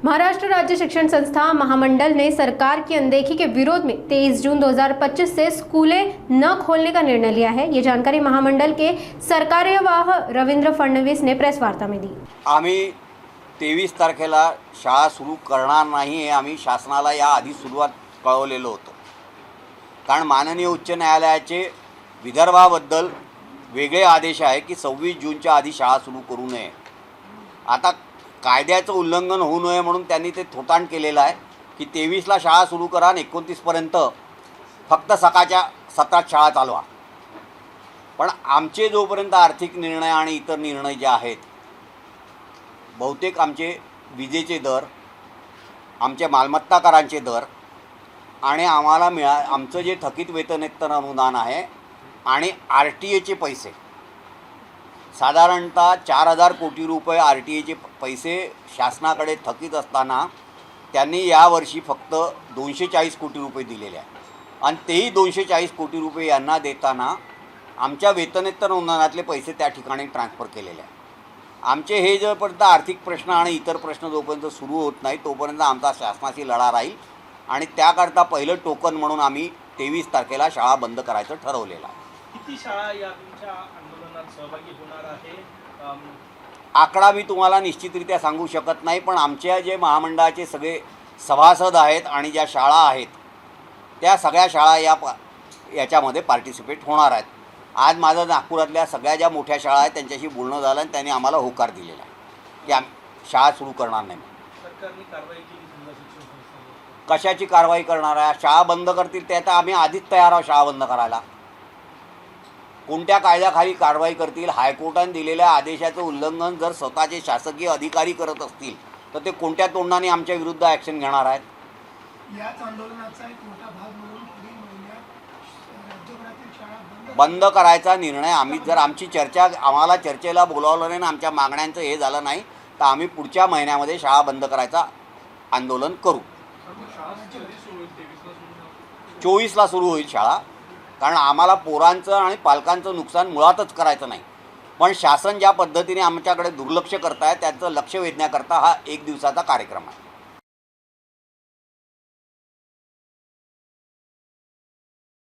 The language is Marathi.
महाराष्ट्र राज्य शिक्षण संस्था महामंडल ने सरकार की अनदेखी के विरोध में 23 जून 2025 से स्कूलें न खोलने का निर्णय लिया है। ये जानकारी महामंडल के सरकार्यवाह रवींद्र फडणवीस ने प्रेस वार्ता में दी। आम्ही 23 तारखेला शाळा सुरू करणार नाही हे आम्ही शासनाला या आधी सुरुवात कळवलेलं होतं, कारण माननीय उच्च न्यायालयाचे विदर्भाबद्दल वेगळे आदेश आहे की 26 जूनच्या आधी शाळा सुरू करू नये। आता कायद्याचं उल्लंघन होऊ नये म्हणून त्यांनी ते थोटांड केलेलं आहे की 23ला शाळा सुरू करा आणि 29पर्यंत फक्त सकाळच्या सत्रात शाळा चालवा। पण आमचे जोपर्यंत आर्थिक निर्णय आणि इतर निर्णय जे आहेत, बहुतेक आमचे विजेचे दर, आमचे मालमत्ता करांचे दर आणि आम्हाला आमचं जे थकीत वेतनोत्तर अनुदान आहे आणि RTA चे पैसे, साधारणतः 4000 कोटी रुपये RTA पैसे शासनाकडे थकीत असताना त्यांनी यावर्षी फक्त 240 कोटी रुपये दिलेले आहेत आणि तेही 240 कोटी रुपये यांना देताना आमच्या वेतनोत्तर अनुदानातले पैसे त्या ठिकाणी ट्रान्सफर केलेले आहेत। आमचे हे जोपर्यंत आर्थिक प्रश्न आणि इतर प्रश्न जोपर्यंत सुरू होत नाही तोपर्यंत आमचा शासनाशी लढा राहील आणि त्याकरता पहिलं टोकन म्हणून आम्ही 23 तारखेला शाळा बंद करायचं ठरवलेलं आहे। किती शाळा या तुमच्या आंदोलनात सहभागी होणार आहे? आकडा मी तुम्हाला निश्चितरित्या सांगू शकत नाही, पण आमच्या जे महामंडळाचे सगळे सभासद आहेत आणि ज्या शाळा आहेत त्या सगळ्या शाळा याच्यामध्ये पार्टिसिपेट होणार आहेत। आज माझं नागपुरातल्या सगळ्या ज्या मोठ्या शाळा आहेत त्यांच्याशी बोलणं झालं आणि त्यांनी आम्हाला होकार दिलेला आहे की आम्ही शाळा सुरू करणार नाही। सरकारने कारवाई केली जिल्हा शिक्षण संस्थेवर? कशाची कारवाई करणार आहे? शाळा बंद करतील ते आता आम्ही आधीच तयार आहोत शाळा बंद करायला। कोणत्या कायद्याखाली कारवाई करतील? हायकोर्टाने दिलेल्या आदेशाचं उल्लंघन जर स्वतःचे शासकीय अधिकारी करत असतील तर ते कोणत्या तोंडाने आमच्या विरुद्ध ॲक्शन घेणार आहेत? याच आंदोलनाचा एक मोठा भाग म्हणून पुढील महिन्यात राज्यभरातील शाळा बंद करायचा निर्णय आम्ही, जर आमची चर्चा, आम्हाला चर्चेला बोलावलं नाही आणि आमच्या मागण्यांचं हे झालं नाही तर आम्ही पुढच्या महिन्यामध्ये शाळा बंद करायचा आंदोलन करू। 24ला सुरू होईल शाळा, कारण आम्हाला पोरांचं आणि पालकांचं नुकसान मुळातच करायचं नाही। पण शासन ज्या पद्धतीने आमच्याकडे दुर्लक्ष करत आहे त्याचं लक्ष वेधण्याकरता हा 1 दिवसाचा कार्यक्रम आहे।